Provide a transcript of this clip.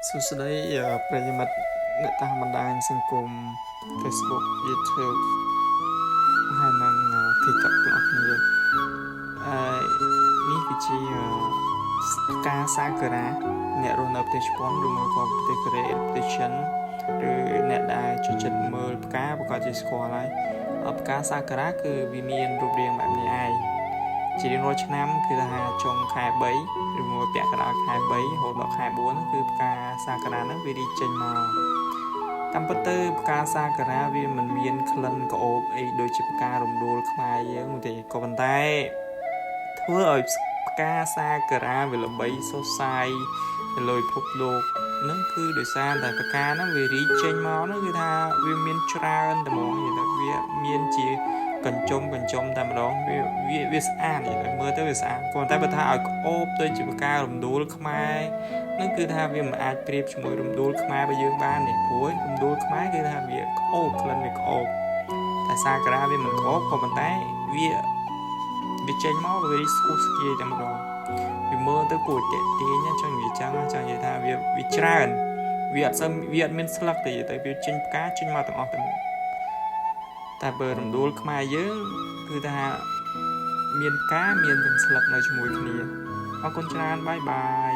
សួស្តីប្រិយមិត្តអ្នកតាមបណ្ដាញសង្គម Facebook YouTube ហើយនិង TikTok ទាំងអស់គ្នានេះគឺជាផ្កាសាគុរ៉ាអ្នករស់នៅប្រទេសជប៉ុនឬមួយក៏ប្រទេសកូរ៉េប្រទេសចិនឬអ្នកដែលចូលចិត្តមើលផ្កាប្រកាសជាស្គាល់ហើយផ្កាសាគុរ៉ាគឺវាមានរូបរាងបែបនេះឯងជារៀងរាល់ឆ្នាំគឺថាចុងខែ3ឬមួយពាក់កណ្ដាលខែ3រហូតដល់ខែ4គឺផ្កាសាគុរ៉ាហ្នឹងវារីកចេញមកតាមពិតទៅផ្កាសាគុរ៉ាវាមិនមានក្លិនក្អូបអីដូចជាផ្ការំដួលខ្មែរយើងទេក៏ប៉ុន្តែធ្វើឲ្យផ្កាសាគុរ៉ាវាល្បីសុសសាយទៅលើពិភពលោកហ្នឹងគឺដោយសារតែផ្កាហ្នឹងវារីកចេញមកហ្នឹងគឺថាវាមានច្រើនតែហ្មងវាមានជាកញ្ចុំតែម្ដងវាស្អាតមើលទៅវាស្អាតគ្រាន់តែបើថាឲ្យក្អូបទៅជាផ្ការំដួលខ្មែរនឹងគឺថាវាមិនអាចប្រៀបជាមួយរំដួលខ្មែររបស់យើងបានទេព្រោះរំដួលខ្មែរគឺថាវាក្អូបក្លិនវាក្អូបតែសាគុរ៉ាវាមិនក្អូបក៏ប៉ុន្តែវាចេញមកវារីស្គូស្គាយតែម្ដងវាមើលទៅគួរទាក់ទាញចង់និយាយចឹងចង់និយាយថាវាច្រើនវាអត់មានស្លឹកទេតែវាចេញផ្កាចេញមកទាំងអស់តែមកតែបើរំដួលខ្មែរយើងគឺថាមានផ្កាមានទាំងស្លឹកនៅជាមួយគ្នាអរគុណច្រើនបាយបាយ